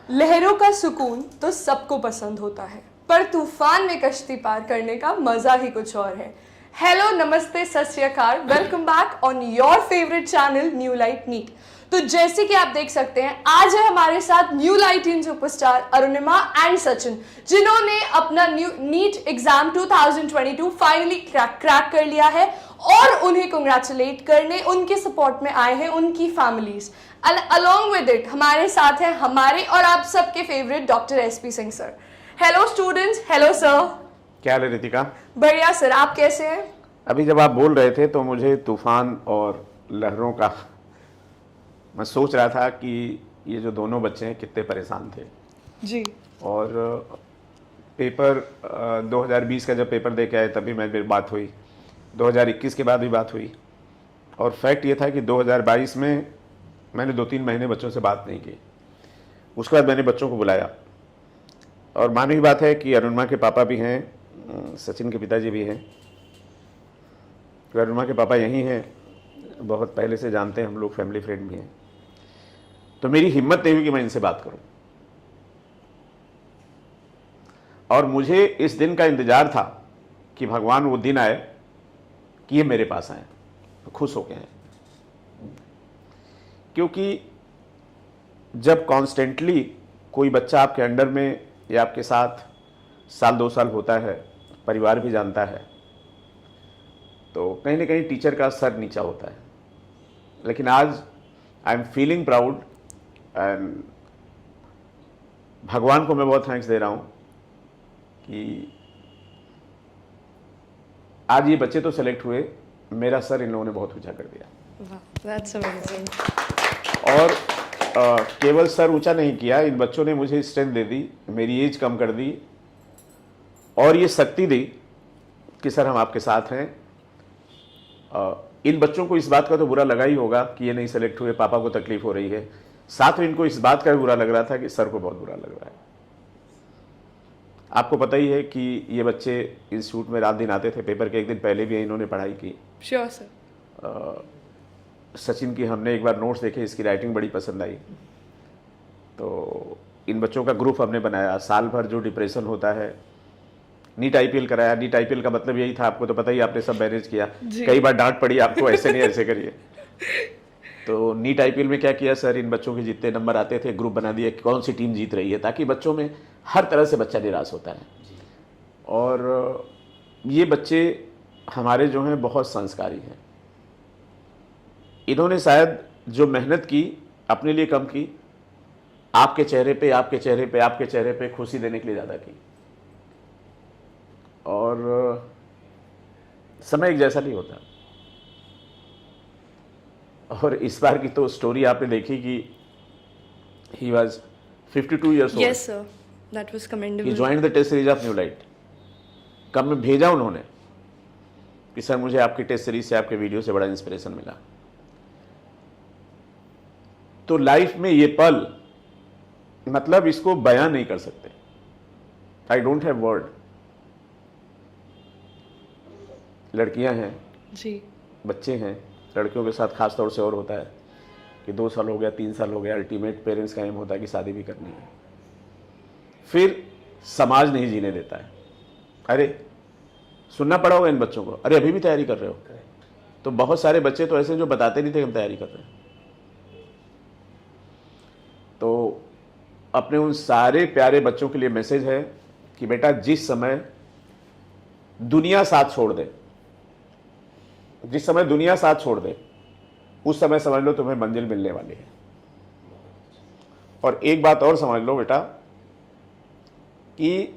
लहरों का सुकून तो सबको पसंद होता है, पर तूफान में कश्ती पार करने का मजा ही कुछ और है। हेलो, नमस्ते, सत श्री अकाल, welcome back on your favourite channel new light NEET. तो जैसे कि आप देख सकते हैं, आज है हमारे साथ न्यू लाइट इन सुपरस्टार अरुणिमा एंड सचिन, जिन्होंने अपना new NEET exam 2022 finally crack कर लिया है और उन्हें कंग्रेचुलेट करने उनके सपोर्ट में आए हैं उनकी फैमिलीज। अलॉन्ग विद इट हमारे साथ हैं हमारे और आप सबके favourite doctor SP Singh sir. Hello students, hello sir. क्या हाल है रितिका? बढ़िया सर, आप कैसे हैं? अभी जब आप बोल रहे थे तो मुझे तूफान और लहरों का मैं सोच रहा था कि ये जो दोनों बच्चे हैं कितने परेशान थे जी। और पेपर 2020 का जब पेपर दे के आए तभी मेरी बात हुई, 2021 के बाद भी बात हुई और फैक्ट ये था कि 2022 में मैंने 2-3 महीने बच्चों से बात नहीं की। उसके बाद मैंने बच्चों को बुलाया और मानो ही बात है कि अरुणिमा के पापा भी हैं, सचिन के पिताजी भी हैं। तो अरुणिमा के पापा यहीं हैं, बहुत पहले से जानते हैं हम लोग, फैमिली फ्रेंड भी हैं। तो मेरी हिम्मत नहीं हुई कि मैं इनसे बात करूं और मुझे इस दिन का इंतजार था कि भगवान वो दिन आए कि ये मेरे पास आए, तो खुश हो गए हैं। क्योंकि जब कॉन्स्टेंटली कोई बच्चा आपके अंडर में या आपके साथ साल 2 साल होता है, परिवार भी जानता है, तो कहीं ना कहीं टीचर का सर नीचा होता है। लेकिन आज I am feeling proud and भगवान को मैं बहुत थैंक्स दे रहा हूँ कि आज ये बच्चे तो सेलेक्ट हुए, मेरा सर इन लोगों ने बहुत ऊंचा कर दिया। That's amazing. और केवल सर ऊंचा नहीं किया, इन बच्चों ने मुझे स्ट्रेंथ दे दी, मेरी एज कम कर दी और ये शक्ति दी कि सर हम आपके साथ हैं। इन बच्चों को इस बात का तो बुरा लगा ही होगा कि ये नहीं सेलेक्ट हुए, पापा को तकलीफ हो रही है, साथ में इनको इस बात का भी बुरा लग रहा था कि सर को बहुत बुरा लग रहा है। आपको पता ही है कि ये बच्चे इंस्टीट्यूट में रात दिन आते थे, पेपर के एक दिन पहले भी इन्होंने पढ़ाई की। Sure sir. सचिन की हमने एक बार नोट्स देखे, इसकी राइटिंग बड़ी पसंद आई, तो इन बच्चों का ग्रुप हमने बनाया। साल भर जो डिप्रेशन होता है, नीट आईपीएल कराया। नीट आईपीएल का मतलब यही था, आपको तो पता ही, आपने सब मैनेज किया, कई बार डांट पड़ी आपको, ऐसे नहीं ऐसे करिए। तो नीट आईपीएल में क्या किया सर, इन बच्चों के जितने नंबर आते थे ग्रुप बना दिया कि कौन सी टीम जीत रही है, ताकि बच्चों में हर तरह से बच्चा निराश होता है। और ये बच्चे हमारे जो हैं बहुत संस्कारी हैं। इन्होंने शायद जो मेहनत की अपने लिए कम की, आपके चेहरे पे, आपके चेहरे पे, आपके चेहरे पे खुशी देने के लिए ज़्यादा की। और समय एक जैसा नहीं होता। और इस बार की तो स्टोरी आपने देखी कि he was 52 years old. Yes sir, that was commendable. He joined the test series of new light. कब में भेजा उन्होंने कि सर मुझे आपकी टेस्ट सीरीज से, आपके वीडियो से बड़ा इंस्पिरेशन मिला। तो लाइफ में ये पल, मतलब इसको बयान नहीं कर सकते। I don't have word. लड़कियां हैं जी, बच्चे हैं, लड़कियों के साथ खास तौर से और होता है कि 2 साल हो गया, 3 साल हो गया, अल्टीमेट पेरेंट्स का एम होता है कि शादी भी करनी है, फिर समाज नहीं जीने देता है। अरे सुनना पड़ा होगा इन बच्चों को, अरे अभी भी तैयारी कर रहे हो। तो बहुत सारे बच्चे तो ऐसे जो बताते नहीं थे हम तैयारी कर रहे हैं। तो अपने उन सारे प्यारे बच्चों के लिए मैसेज है कि बेटा, जिस समय दुनिया साथ छोड़ दे, जिस समय दुनिया साथ छोड़ दे, उस समय समझ लो तुम्हें मंजिल मिलने वाली है। और एक बात और समझ लो बेटा कि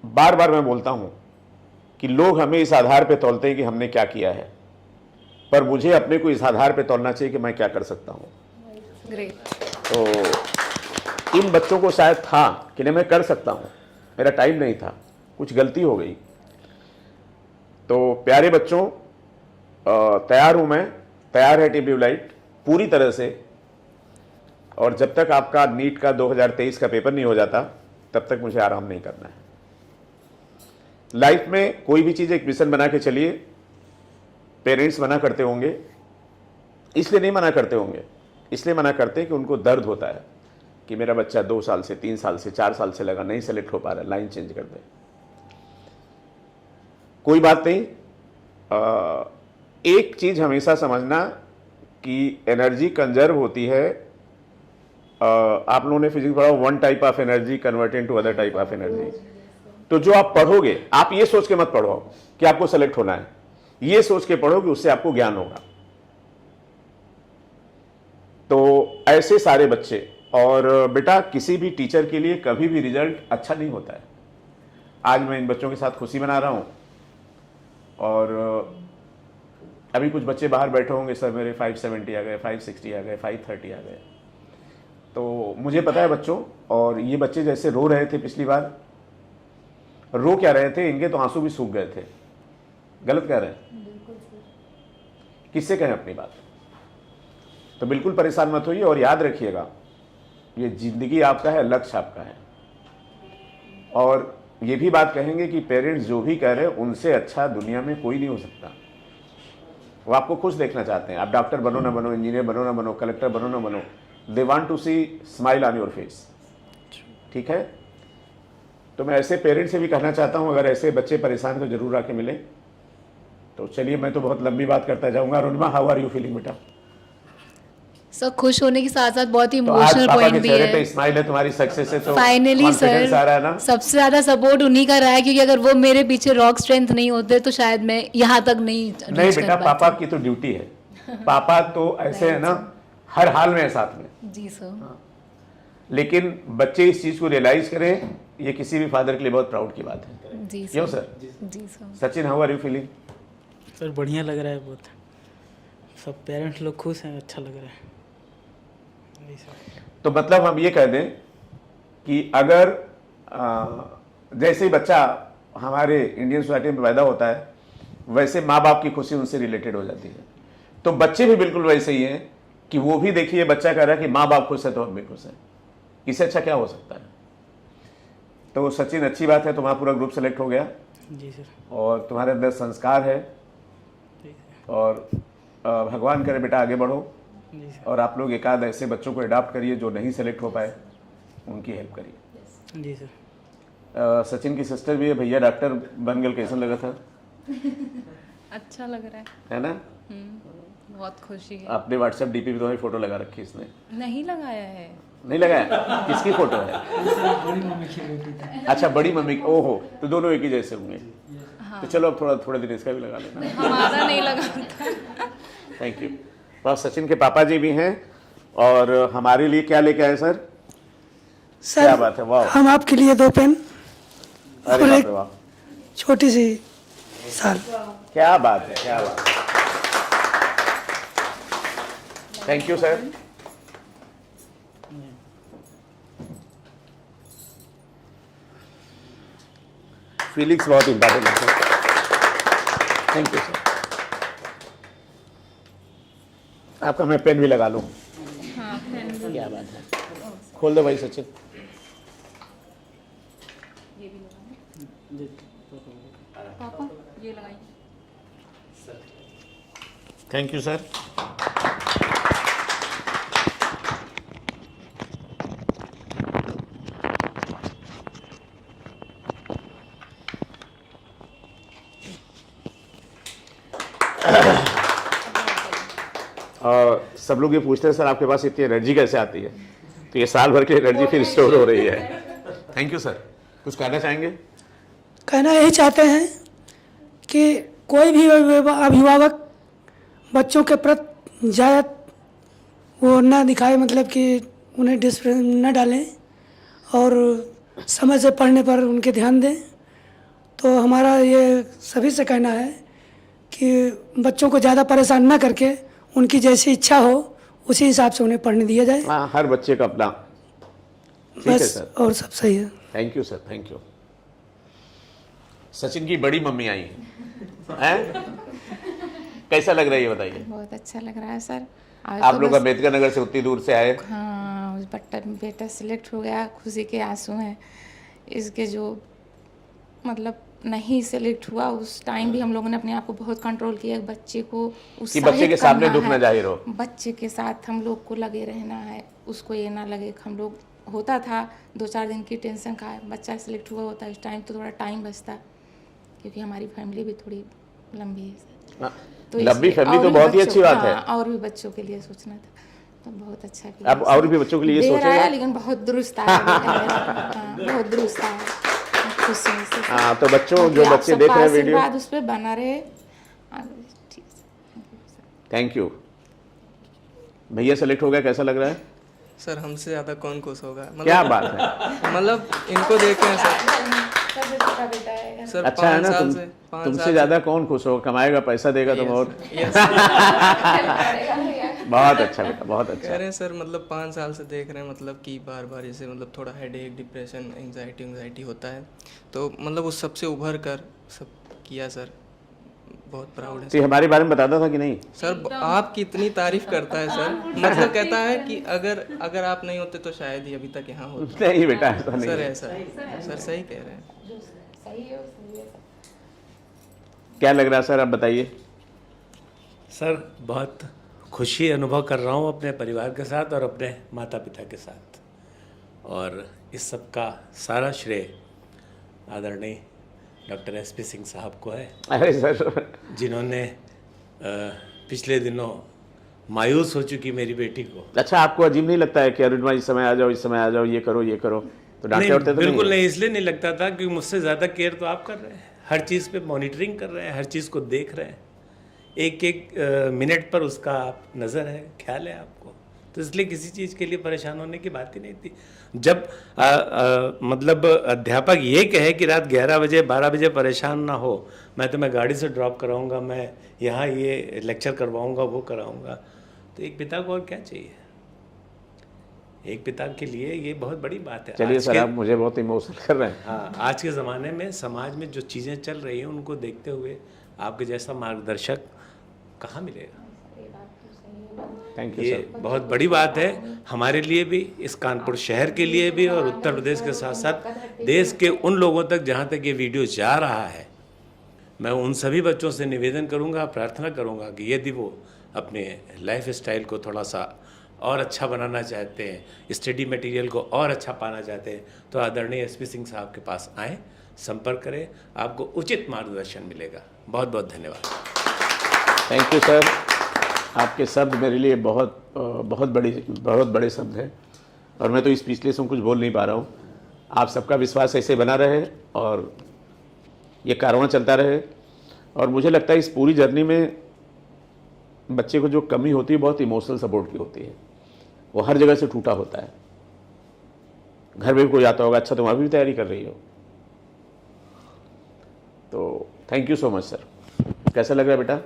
बार बार मैं बोलता हूं कि लोग हमें इस आधार पे तौलते हैं कि हमने क्या किया है, पर मुझे अपने को इस आधार पे तौलना चाहिए कि मैं क्या कर सकता हूं। ग्रेट। तो इन बच्चों को शायद था कि नहीं मैं कर सकता हूं, मेरा टाइम नहीं था, कुछ गलती हो गई। तो प्यारे बच्चों, तैयार हूं मैं, तैयार है टीम न्यू लाइट पूरी तरह से। और जब तक आपका नीट का 2023 का पेपर नहीं हो जाता, तब तक मुझे आराम नहीं करना है। लाइफ में कोई भी चीज़ एक मिशन बना के चलिए। पेरेंट्स मना करते होंगे, इसलिए नहीं मना करते होंगे, इसलिए मना करते हैं कि उनको दर्द होता है। कि मेरा बच्चा 2 साल से 3 साल से 4 साल से लगा, नहीं सेलेक्ट हो पा रहा, लाइन चेंज कर दे। कोई बात नहीं, एक चीज हमेशा समझना कि एनर्जी कंजर्व होती है। आप लोगों ने फिजिक्स पढ़ा, one type of energy converted to other type of energy. तो जो आप पढ़ोगे, आप ये सोच के मत पढ़ो कि आपको सेलेक्ट होना है, ये सोच के पढ़ो कि उससे आपको ज्ञान होगा। तो ऐसे सारे बच्चे, और बेटा किसी भी टीचर के लिए कभी भी रिजल्ट अच्छा नहीं होता है। आज मैं इन बच्चों के साथ खुशी मना रहा हूं, और अभी कुछ बच्चे बाहर बैठे होंगे, सर मेरे 570 आ गए, 560 आ गए, 530 आ गए। तो मुझे पता है बच्चों, और ये बच्चे जैसे रो रहे थे पिछली बार, रो क्या रहे थे, इनके तो आंसू भी सूख गए थे। गलत कह रहे हैं? किससे कहें अपनी बात? तो बिल्कुल परेशान मत होइए, और याद रखिएगा ये जिंदगी आपका है, लक्ष्य आपका है। और ये भी बात कहेंगे कि पेरेंट्स जो भी कह रहे हैं उनसे अच्छा दुनिया में कोई नहीं हो सकता। वो आपको खुश देखना चाहते हैं। आप डॉक्टर बनो ना बनो, इंजीनियर बनो ना बनो, कलेक्टर बनो ना बनो, they want to see smile on your face. ठीक है? तो मैं ऐसे पेरेंट्स से भी कहना चाहता हूं, अगर ऐसे बच्चे परेशान तो जरूर आके मिलें। तो चलिए, मैं तो बहुत लंबी बात करता जाऊंगा। Arunima, how are you feeling बेटा? सर खुश होने के साथ साथ बहुत ही तो आज इमोशनल पापा पॉइंट के भी चेहरे है। पे स्माइल है, तुम्हारी सक्सेस है, तो फाइनली confidence आ रहा है ना? सर सबसे ज्यादा सपोर्ट उन्हीं का रहा है, क्योंकि अगर वो मेरे पीछे रॉक स्ट्रेंथ नहीं होते तो शायद मैं यहाँ तक नहीं नहीं reach बेटा, कर पापा पाती। की तो ड्यूटी है। पापा तो ऐसे है ना, हर हाल में है साथ में। जी सर। लेकिन बच्चे इस चीज को रियलाइज करें, ये किसी भी फादर के लिए बहुत प्राउड की बात है। जी क्यों सर? सर? जी sir. Sachin, how are you feeling? Sir बढ़िया लग रहा है बहुत, सब पेरेंट्स लोग खुश हैं, अच्छा लग रहा है। वही सर। तो मतलब हम ये कह दें कि अगर जैसे ही बच्चा हमारे इंडियन सोसाइटी में पैदा होता है, वैसे माँ बाप की खुशी उनसे रिलेटेड हो जाती है। तो बच्चे भी बिल्कुल वैसे ही हैं कि वो भी देखिए, बच्चा कह रहा है कि माँ बाप खुश है तो हम भी खुश हैं। इससे अच्छा क्या हो सकता है? तो सचिन, अच्छी बात है, तुम्हारा पूरा ग्रुप सेलेक्ट हो गया जी सर। और तुम्हारे अंदर संस्कार है, ठीक है। और भगवान करे बेटा आगे बढ़ो, जी सर। और आप लोग एक आध ऐसे बच्चों को अडॉप्ट करिए जो नहीं सेलेक्ट हो पाए, उनकी हेल्प करिए। जी सर। सचिन की सिस्टर भी है, भैया डॉक्टर बन गए, कैसा लगा था? अच्छा लग रहा है ना? बहुत खुशी है। आपने व्हाट्सएप डीपी पे तुम्हारी फोटो लगा रखी इसने? नहीं लगाया है। नहीं लगाया? किसकी फोटो है? अच्छा, बड़ी मम्मी की। ओहो, तो दोनों एक ही जैसे होंगे। तो चलो अब थोड़ा दिन इसका भी लगा लेना। हमारा नहीं लगाता। Thank you. और सचिन के पापा जी भी हैं, और हमारे लिए क्या लेके आए सर? क्या सर बात है, वाह! हम आपके लिए 2 पेन अरे और बाप एक रे, वाह! छोटी सी साल। क्या बात है, क्या बात है। Thank you sir. फीलिंग्स बहुत इंपॉर्टेंट है। Thank you sir. आपका मैं पेन भी लगा लूं? हाँ, पेन क्या बात है। खोल दो भाई सचिन। पापा ये लगाइए। Thank you sir. और सब लोग ये पूछते हैं सर आपके पास इतनी एनर्जी कैसे आती है? तो ये साल भर की एनर्जी फिर स्टोर हो रही है। Thank you sir. कुछ कहना चाहेंगे? कहना यही चाहते हैं कि कोई भी अभिभावक बच्चों के प्रति ज़्यादा वो न दिखाए, मतलब कि उन्हें डिसिप्लिन न डालें और समय से पढ़ने पर उनके ध्यान दें। तो हमारा ये सभी से कहना है कि बच्चों को ज़्यादा परेशान न करके उनकी जैसी इच्छा हो उसी हिसाब से उन्हें पढ़ने दिया जाए। हाँ, हर बच्चे का अपना। ठीक है बस, सर। और सब सही है। Thank you sir, thank you. Sachin की बड़ी मम्मी आई हैं? कैसा लग रहा है ये बताइए? बहुत अच्छा लग रहा है सर। आज आप तो लोग बस- अम्बेडकर नगर से उतनी दूर से आए। हाँ, बेटा सिलेक्ट हो गया, खुशी के आंसू हैं। इसके जो मतलब नहीं सेलेक्ट हुआ उस टाइम भी हम लोगों ने अपने आप को बहुत कंट्रोल किया। बच्चे को कि उत्साहित बच्चे के सामने करना दुख है। न जाहिर हो। बच्चे के साथ हम लोग को लगे रहना है, उसको ये ना लगे कि हम लोग होता था 2-4 दिन की टेंशन का, बच्चा सेलेक्ट हुआ होता है इस टाइम तो थोड़ा टाइम बचता, क्योंकि हमारी फैमिली भी थोड़ी लंबी है सर। तो लंबी इसलिए फैमिली और तो भी बहुत ही बच्चों- अच्छी बात है। हाँ, और भी बच्चों के लिए सोचना था, तो बहुत अच्छा किया। अब और भी बच्चों के लिए देर सोचेगा? आया लेकिन बहुत दुरुस्त आया बेटा मेरा। हाँ, बहुत दुरुस्त आया, खुश हूँ इससे। हाँ, तो बच्चों बाकी जो आप बच्चे देख सबका रहे हैं वीडियो, आशीर्वाद उस पर बना रहे आगे। ठीक है। Thank you. भैया सेलेक्ट हो गया, कैसा लग रहा है? सर हमसे ज़्यादा कौन खुश होगा? क्या बात है, मतलब इनको देखें सर। सर अच्छा है 5 ना, साल से 5 तुमसे साल ज्यादा कौन खुश होगा? कमाएगा, पैसा देगा तुम और। यस बहुत अच्छा बेटा, बहुत अच्छा। कह रहे हैं सर, मतलब 5 साल से देख रहे हैं, मतलब कि बार बार जैसे मतलब थोड़ा हेडेक, डिप्रेशन, एंग्जाइटी होता है, तो मतलब उस सब से उभर कर सब किया सर। बहुत प्राउड है तो ये हमारे बारे में बताता था कि नहीं? सर। आपकी इतनी तारीफ करता है सर, मतलब कहता है कि अगर आप नहीं होते तो शायद ही अभी तक यहाँ होता। नहीं बेटा, ऐसा नहीं सर है। ऐसा सर सही कह रहे हैं। क्या लग रहा है सर, आप बताइए। सर बहुत खुशी अनुभव कर रहा हूँ अपने परिवार के साथ और अपने माता पिता के साथ, और इस सब का सारा श्रेय आदरणीय डॉक्टर एसपी सिंह साहब को है, अरे सर, जिन्होंने पिछले दिनों मायूस हो चुकी मेरी बेटी को। अच्छा, आपको अजीब नहीं लगता है कि अरुणिमा इस समय आ जाओ, इस समय आ जाओ, ये करो, ये करो, तो डांटते नहीं, उठते तो बिल्कुल नहीं? नहीं, इसलिए नहीं लगता था क्योंकि मुझसे ज़्यादा केयर तो आप कर रहे हैं, हर चीज़ पे मॉनिटरिंग कर रहे हैं, हर चीज़ को देख रहे हैं, एक एक मिनट पर उसका आप नज़र है, ख्याल है आपको, तो इसलिए किसी चीज़ के लिए परेशान होने की बात ही नहीं थी। जब मतलब अध्यापक ये कहे कि रात 11 बजे 12 बजे परेशान ना हो, मैं तुम्हें गाड़ी से ड्रॉप कराऊंगा, मैं यहाँ ये लेक्चर करवाऊंगा, वो कराऊंगा, तो एक पिता को और क्या चाहिए? एक पिता के लिए ये बहुत बड़ी बात है। चलिए आज सर, के- आप मुझे बहुत इमोशनल कर रहे हैं। हाँ, आज के ज़माने में समाज में जो चीज़ें चल रही हैं उनको देखते हुए आपके जैसा मार्गदर्शक कहाँ मिलेगा? थैंक यू ये सर। बहुत बड़ी बात है हमारे लिए भी, इस कानपुर शहर के लिए भी, और उत्तर प्रदेश के साथ साथ देश के उन लोगों तक जहाँ तक ये वीडियो जा रहा है। मैं उन सभी बच्चों से निवेदन करूँगा, प्रार्थना करूँगा कि यदि वो अपने लाइफ स्टाइल को थोड़ा सा और अच्छा बनाना चाहते हैं, स्टडी मटेरियल को और अच्छा पाना चाहते हैं, तो आदरणीय एसपी सिंह साहब के पास आएँ, संपर्क करें, आपको उचित मार्गदर्शन मिलेगा। बहुत बहुत धन्यवाद। Thank you sir. आपके शब्द मेरे लिए बहुत बड़े शब्द हैं, और मैं तो स्पीचलेस हूँ, कुछ बोल नहीं पा रहा हूँ। आप सबका विश्वास ऐसे बना रहे और ये कारवां चलता रहे, और मुझे लगता है इस पूरी जर्नी में बच्चे को जो कमी होती है बहुत इमोशनल सपोर्ट की होती है। वो हर जगह से टूटा होता है। घर में भी कोई आता होगा, अच्छा तुम अभी भी तैयारी कर रही हो, तो thank you so much sir. कैसा लग रहा है बेटा?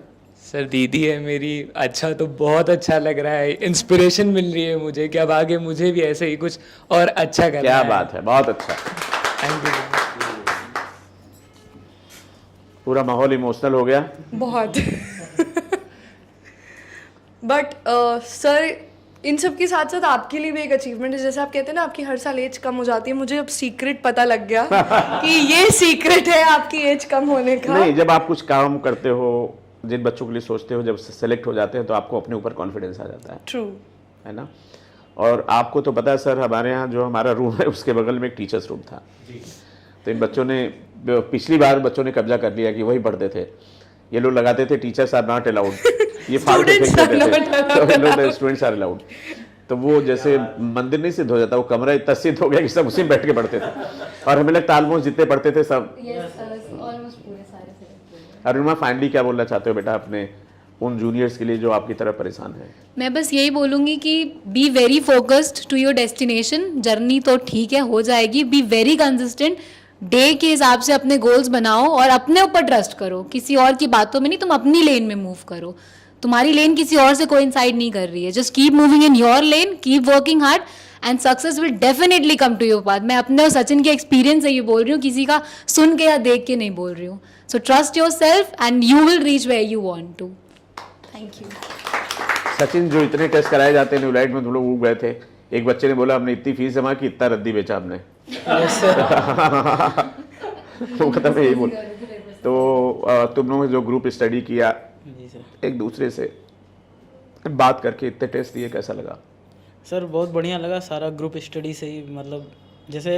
सर दीदी है मेरी, अच्छा तो बहुत अच्छा लग रहा है, इंस्पिरेशन मिल रही है मुझे कि अब आगे मुझे भी ऐसे ही कुछ और अच्छा करना है। क्या बात है, बहुत अच्छा। Thank you. पूरा माहौल इमोशनल हो गया। बहुत बट सर, इन सब के साथ साथ आपके लिए भी एक अचीवमेंट है। जैसे आप कहते हैं ना, आपकी हर साल एज कम हो जाती है, मुझे अब सीक्रेट पता लग गया कि ये सीक्रेट है आपकी एज कम होने का। नहीं, जब आप कुछ काम करते हो, जिन बच्चों के लिए सोचते हो, जब सेलेक्ट हो जाते हैं तो आपको अपने ऊपर कॉन्फिडेंस आ जाता है। ट्रू है ना? और आपको तो पता है सर, हमारे यहाँ जो हमारा रूम है उसके बगल में एक टीचर्स रूम था, तो इन बच्चों ने पिछली बार बच्चों ने कब्जा कर लिया कि वही पढ़ते थे। ये लोग लगाते थे टीचर्स आर नॉट अलाउड, ये फाड़ के फेंक देते थे, स्टूडेंट्स आर अलाउड। तो वो जैसे मंदिर नहीं सिद्ध हो जाता, वो कमरा इतना सिद्ध हो गया कि सब उसी में बैठ के पढ़ते थे, और हमें लगता ऑलमोस्ट जितने पढ़ते थे सब। अरुणिमा, फाइनली क्या बोलना चाहते हो बेटा अपने उन जूनियर्स के लिए जो आपकी तरह परेशान है? मैं बस यही बोलूँगी कि be very focused to your destination. Journey तो ठीक है, हो जाएगी। बी वेरी कंसिस्टेंट, डे के हिसाब से अपने गोल्स बनाओ और अपने ऊपर ट्रस्ट करो, किसी और की बातों में नहीं, तुम अपनी लेन में मूव करो। तुम्हारी लेन किसी और से कोइंसाइड नहीं कर रही है। Just keep moving in your lane, keep working hard and success will definitely come to your path. मैं अपने और सचिन के एक्सपीरियंस से ये बोल रही हूँ, किसी का सुन के या देख के नहीं बोल रही हूँ। So trust yourself and you will reach where you want to. Thank you. Sachin, जो इतने टेस्ट कराए जाते हैं न्यूलाइट में, तुम लोग उग गए थे। एक बच्चे ने बोला हमने इतनी फीस जमा की, इतना रद्दी बेचा हमने। तो खत्म है, यही बोल। तो तुम लोगों ने जो ग्रुप स्टडी किया, जी सर, एक दूसरे से बात करके इतने टेस्ट दिए, कैसा लगा? सर बहुत बढ़िया लगा, सारा ग्रुप स्टडी से ही, मतलब जैसे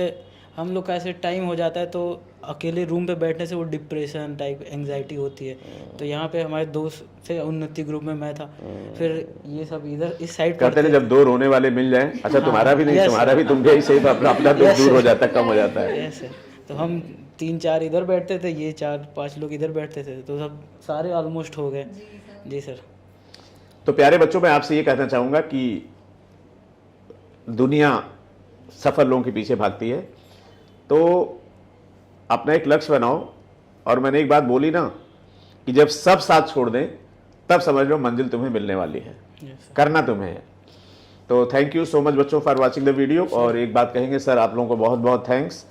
हम लोग का ऐसे टाइम हो जाता है तो अकेले रूम पे बैठने से वो डिप्रेशन टाइप एंजाइटी होती है, तो यहाँ पे हमारे दोस्त थे उन्नति ग्रुप में मैं था, फिर ये सब इधर इस साइड कहते हैं जब दो रोने वाले मिल जाएं, अच्छा तुम्हारा भी नहीं, yes, तुम्हारा भी, तुम भी सही, अपना अपना दुख दूर हो जाता है, कम हो जाता है। ऐसे तो हम 3-4 इधर बैठते थे, ये 4-5 लोग इधर बैठते थे, तो सब सारे ऑलमोस्ट हो गए। जी सर। तो प्यारे बच्चों, मैं आपसे ये कहना चाहूँगा कि दुनिया सफल लोगों के पीछे भागती है, तो अपना एक लक्ष्य बनाओ, और मैंने एक बात बोली ना कि जब सब साथ छोड़ दें तब समझ लो मंजिल तुम्हें मिलने वाली है, करना तुम्हें है। तो थैंक यू सो मच बच्चों फॉर वाचिंग द वीडियो। और एक बात कहेंगे सर, आप लोगों को बहुत बहुत थैंक्स,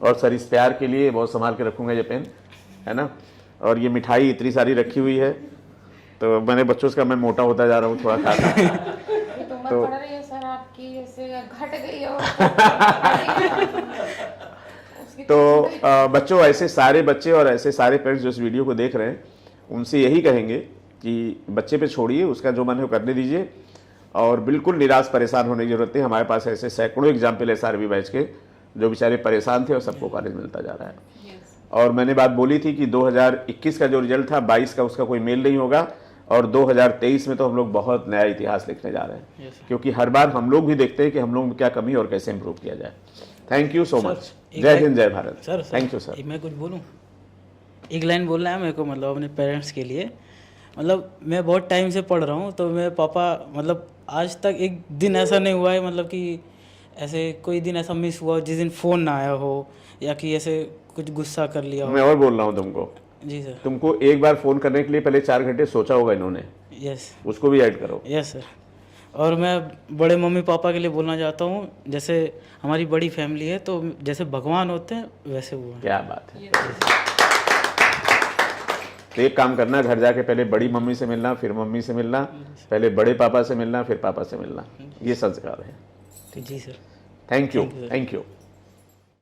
और सर इस प्यार के लिए बहुत संभाल के रखूँगा ये पेन, है ना। और ये मिठाई इतनी सारी रखी हुई है, तो मैंने बच्चों से कहा मैं मोटा होता जा रहा हूँ थोड़ा खा तो पड़ रही है सर आपकी, जैसे घट गई हो। तो बच्चों, ऐसे सारे बच्चे और ऐसे सारे पेरेंट्स जो इस वीडियो को देख रहे हैं, उनसे यही कहेंगे कि बच्चे पे छोड़िए, उसका जो मन है वो करने दीजिए, और बिल्कुल निराश परेशान होने की जरूरत नहीं। हमारे पास ऐसे सैकड़ों एग्जाम्पल है SRB बैच के, जो बेचारे परेशान थे और सबको कॉलेज मिलता जा रहा है। और मैंने बात बोली थी कि 2021 का जो रिजल्ट था 22 का उसका कोई मेल नहीं होगा, और 2023 में तो हम लोग बहुत नया इतिहास लिखने जा रहे हैं, क्योंकि हर बार हम लोग भी देखते हैं कि हम लोग में क्या कमी और कैसे इंप्रूव किया जाए। Thank you so much. जय हिंद, जय Bharat. Sir thank you sir. मैं कुछ बोलूँ, एक लाइन बोलना है मेरे को, मतलब अपने पेरेंट्स के लिए। मतलब मैं बहुत टाइम से पढ़ रहा हूँ, तो मेरे पापा, मतलब आज तक एक दिन ऐसा नहीं हुआ है, मतलब कि ऐसे कोई दिन ऐसा मिस हुआ जिस दिन फ़ोन ना आया हो, या कि ऐसे कुछ गुस्सा कर लिया हो। मैं और बोल रहा हूँ तुमको। जी सर। तुमको एक बार फ़ोन करने के लिए पहले 4 घंटे सोचा होगा इन्होंने। यस। उसको भी ऐड करो। Yes sir. और मैं बड़े मम्मी पापा के लिए बोलना चाहता हूँ, जैसे हमारी बड़ी फैमिली है, तो जैसे भगवान होते हैं वैसे वो हैं। क्या बात है। तो एक काम करना, घर जाके पहले बड़ी मम्मी से मिलना, फिर मम्मी से मिलना, पहले बड़े पापा से मिलना, फिर पापा से मिलना, ये संस्कार है। जी सर। Thank you.